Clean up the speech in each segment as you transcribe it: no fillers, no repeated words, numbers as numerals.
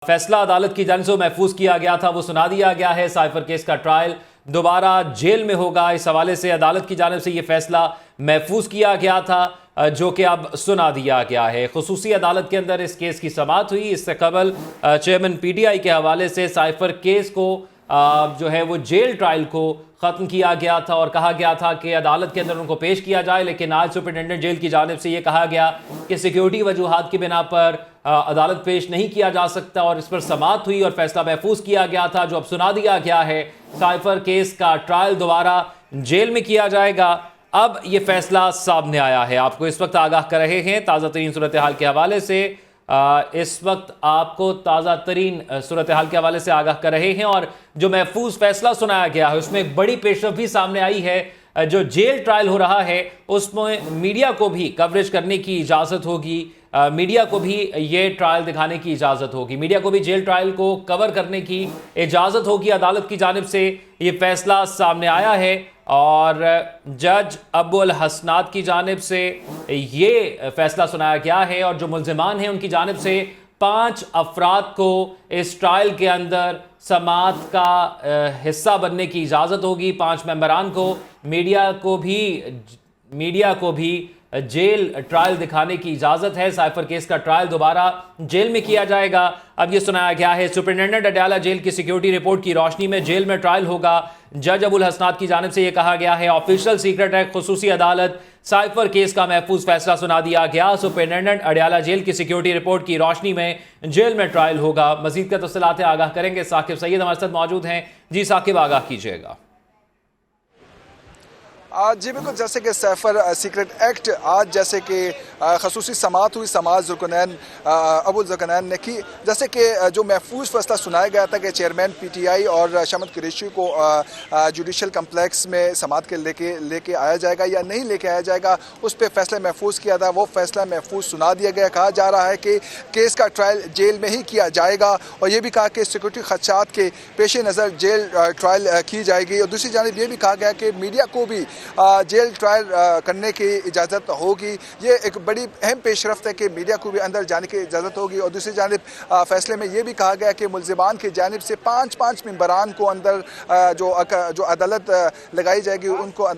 फैसला अदालत की जानिब से महफूज किया गया था वो सुना दिया गया है। साइफर केस का ट्रायल दोबारा जेल में होगा, इस हवाले से अदालत की जानिब से यह फैसला महफूज किया गया था जो कि अब सुना दिया गया है। खुसूसी अदालत के अंदर इस केस की समाअत हुई। इससे कबल चेयरमैन पीटीआई के हवाले से साइफर केस को जो है वो जेल ट्रायल को ख़त्म किया गया था और कहा गया था कि अदालत के अंदर उनको पेश किया जाए, लेकिन आज सुपरिटेंडेंट जेल की जानिब से ये कहा गया कि सिक्योरिटी वजूहात की बिना पर अदालत पेश नहीं किया जा सकता और इस पर समाअत हुई और फैसला महफूज किया गया था जो अब सुना दिया गया है। साइफर केस का ट्रायल दोबारा जेल में किया जाएगा। अब ये फैसला सामने आया है। आपको इस वक्त आगाह कर रहे हैं ताज़ा तरीन सूरत हाल के हवाले से। इस वक्त आपको ताज़ा तरीन सूरत हाल के हवाले से आगाह कर रहे हैं और जो महफूज फैसला सुनाया गया है उसमें एक बड़ी पेशरफ भी सामने आई है। जो जेल ट्रायल हो रहा है उसमें मीडिया को भी कवरेज करने की इजाज़त होगी, मीडिया को भी ये ट्रायल दिखाने की इजाज़त होगी, मीडिया को भी जेल ट्रायल को कवर करने की इजाज़त होगी। अदालत की जानिब से ये फैसला सामने आया है और जज अबुल हसनात की जानिब से ये फैसला सुनाया गया है और जो मुल्ज़िमान हैं उनकी जानिब से 5 अफराद को इस ट्रायल के अंदर समाअत का हिस्सा बनने की इजाज़त होगी। 5 मेंबरान को, मीडिया को भी जेल ट्रायल दिखाने की इजाज़त है। साइफर केस का ट्रायल दोबारा जेल में किया जाएगा। अब यह सुनाया गया है सुपरिटेंडेंट अडयाला जेल की सिक्योरिटी रिपोर्ट की रोशनी में जेल में ट्रायल होगा। जज अबुल हसनात की जानिब से यह कहा गया है ऑफिशियल सीक्रेट है, खुसूसी अदालत साइफर केस का महफूज फैसला सुना दिया गया। सुपरिटेंडेंट अडयाला जेल की सिक्योरिटी रिपोर्ट की रोशनी में जेल में ट्रायल होगा। मजीद का तफसीलात आगाह करेंगे साकिब सैयद हमारे साथ मौजूद हैं। जी साकिब, आगाह कीजिएगा। जी बिल्कुल, जैसे कि साइफर सीक्रेट एक्ट आज जैसे कि खसूसी समाअत हुई समाज जुल्करनैन अबुल जुल्करनैन ने की, जैसे कि जो महफूज फैसला सुनाया गया था कि चेयरमैन पीटीआई और शमत कुरैशी को जुडिशल कम्प्लेक्स में समाअत के लेके आया जाएगा या नहीं लेके आया जाएगा, उस पर फैसला महफूज किया था। वो फैसला महफूज सुना दिया गया। कहा जा रहा है कि केस का ट्रायल जेल में ही किया जाएगा और ये भी कहा कि सिक्योरिटी खदशात के पेश नज़र जेल ट्रायल की जाएगी। और दूसरी जानिब ये भी कहा गया कि मीडिया को भी जेल ट्रायल करने की इजाज़त होगी। ये एक बड़ी अहम पेशरफ्त है कि मीडिया को भी अंदर जाने की इजाज़त होगी। और दूसरी जानिब फैसले में ये भी कहा गया कि मुल्ज़िमान की जानिब से 5 मेंबरान को अंदर जो अदालत लगाई जाएगी उनको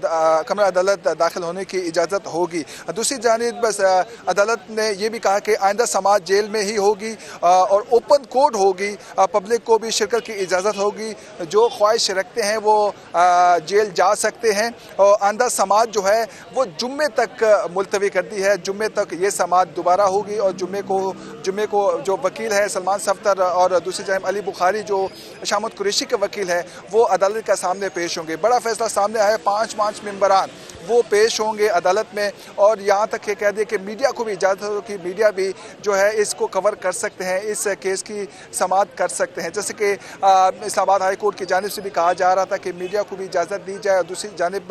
कमरा अदालत दाखिल होने की इजाज़त होगी। दूसरी जानिब बस अदालत ने यह भी कहा कि आइंदा समाअत जेल में ही होगी और ओपन कोर्ट होगी, पब्लिक को भी शिरकत की इजाज़त होगी। जो ख्वाहिश रखते हैं वो जेल जा सकते हैं। और आइंदा समाअत जो है वो जुम्मे तक मुलतवी कर दी है। जुम्मे तक ये समाअत दोबारा होगी और जुम्मे को जो वकील है सलमान सफ्तर और दूसरी जानिब अली बुखारी जो शमत कुरैशी के वकील है वो अदालत के सामने पेश होंगे। बड़ा फैसला सामने आया, 5 मेंबरान वो पेश होंगे अदालत में। और यहाँ तक कह दिया कि मीडिया को भी इजाज़त हो कि मीडिया भी जो है इसको कवर कर सकते हैं, इस केस की समाअत कर सकते हैं। जैसे कि इस्लामाबाद हाई कोर्ट की जानिब से भी कहा जा रहा था कि मीडिया को भी इजाज़त दी जाए। और दूसरी जानिब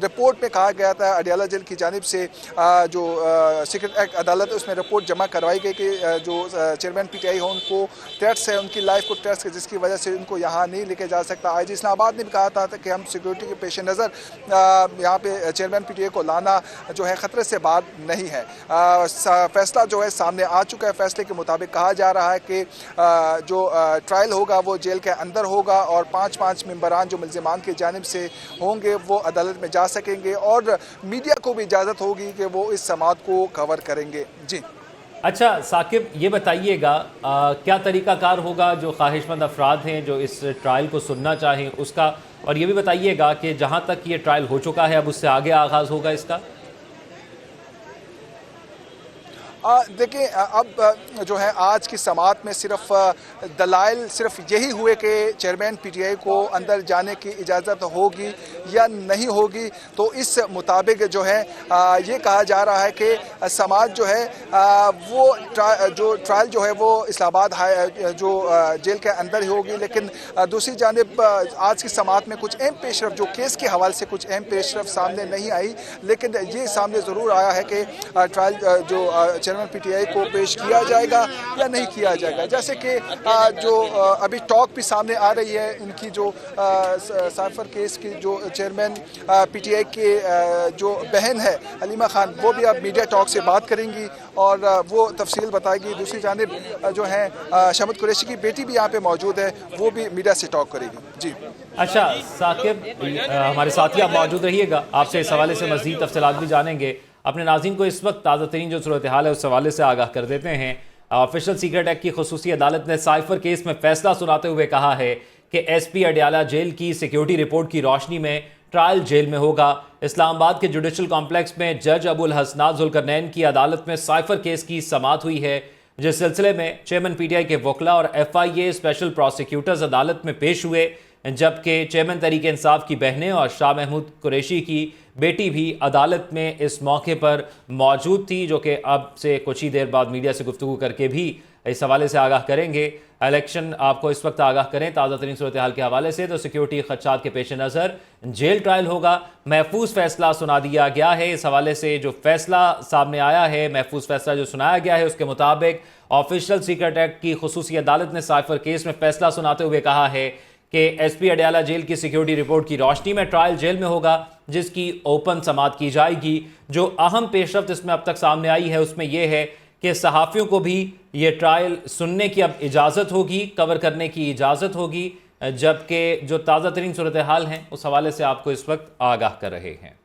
रिपोर्ट में कहा गया था अडयाला जेल की जानिब से जो सीक्रेट एक्ट अदालत है उसमें रिपोर्ट जमा करवाई गई कि जो चेयरमैन पीटीआई हो उनको थ्रेट्स है, उनकी लाइफ को थ्रेट्स है, जिसकी वजह से उनको यहाँ नहीं लेके जा सकता। आईजी इस्लामाबाद ने भी कहा था कि हम सिक्योरिटी के पेश नज़र यहाँ पे चेयरमैन पीटीआई को लाना जो है ख़तरे से बात नहीं है। फैसला जो है सामने आ चुका है। फैसले के मुताबिक कहा जा रहा है कि जो ट्रायल होगा वो जेल के अंदर होगा और 5 मेंबरान जो मुल्ज़िमान की जानिब से होंगे वो अदालत में जा सकेंगे और मीडिया को भी इजाज़त होगी कि वो इस समाअत को कवर करेंगे। जी अच्छा साकिब, ये बताइएगा क्या तरीक़ाकार होगा जो ख्वाहिशमंद अफराद हैं जो इस ट्रायल को सुनना चाहें उसका, और ये भी बताइएगा कि जहाँ तक ये ट्रायल हो चुका है अब उससे आगे आगाज़ होगा इसका। देखिए, अब जो है आज की समाअत में सिर्फ दलाइल सिर्फ यही हुए कि चेयरमैन पीटीआई को अंदर जाने की इजाज़त होगी या नहीं होगी। तो इस मुताबिक जो है ये कहा जा रहा है कि समाअत जो है वो जो ट्रायल जो है वो इस्लामाबाद जो जेल के अंदर ही होगी। लेकिन दूसरी जानिब आज की समाअत में कुछ अहम पेशरफ जो केस के हवाले से कुछ अहम पेशरफ सामने नहीं आई, लेकिन ये सामने ज़रूर आया है कि ट्रायल जो चेयरमैन पीटीआई को पेश किया जाएगा या नहीं किया जाएगा। जैसे कि जो अभी टॉक भी सामने आ रही है, इनकी जो साइफर केस की जो चेयरमैन पीटीआई के जो बहन है हलीमा खान, वो भी अब मीडिया टॉक से बात करेंगी और वो तफसील बताएगी। दूसरी जानिब जो है शमद कुरैशी की बेटी भी यहाँ पे मौजूद है, वो भी मीडिया से टॉक करेगी। जी अच्छा साकिब, हमारे साथी आप मौजूद रहिएगा, आपसे इस हवाले से मज़ीद तफसीलात भी जानेंगे। अपने नाज़रीन को इस वक्त ताज़ा तरीन जो सूरत हाल है उस हवाले से आगाह कर देते हैं। ऑफिशियल सीक्रेट एक्ट की खुसूसी अदालत ने साइफर केस में फैसला सुनाते हुए कहा है कि SP अडयाला जेल की सिक्योरिटी रिपोर्ट की रोशनी में ट्रायल जेल में होगा। इस्लामाबाद के जुडिशल कॉम्प्लेक्स में जज अबुल हसनात जुल्करनैन की अदालत में साइफर केस की समाअत हुई है, जिस सिलसिले में चेयरमैन PTI के वकला और FIA स्पेशल प्रोसिक्यूटर्स अदालत में पेश हुए, जबकि चेयरमैन तहरीक इंसाफ की बहनें और शाह महमूद कुरैशी की बेटी भी अदालत में इस मौके पर मौजूद थी, जो कि अब से कुछ ही देर बाद मीडिया से गुफ्तगू करके भी इस हवाले से आगाह करेंगे। इलेक्शन आपको इस वक्त आगाह करें ताज़ा तरीन सूरत हाल के हवाले से, तो सिक्योरिटी खदशात के पेश नज़र जेल ट्रायल होगा। महफूज फैसला सुना दिया गया है। इस हवाले से जो फैसला सामने आया है, महफूज फैसला जो सुनाया गया है, उसके मुताबिक ऑफिशियल सीक्रेट एक्ट की खुसूसी अदालत ने साइफर केस में फैसला सुनाते हुए कहा है कि SP अडयाला जेल की सिक्योरिटी रिपोर्ट की रोशनी में ट्रायल जेल में होगा, जिसकी ओपन समाअत की जाएगी। जो अहम पेशरफ्त इसमें अब तक सामने आई है उसमें यह है कि सहाफ़ियों को भी ये ट्रायल सुनने की अब इजाज़त होगी, कवर करने की इजाज़त होगी, जबकि जो ताज़ा तरीन सूरत हाल हैं उस हवाले से आपको इस वक्त आगाह कर रहे हैं।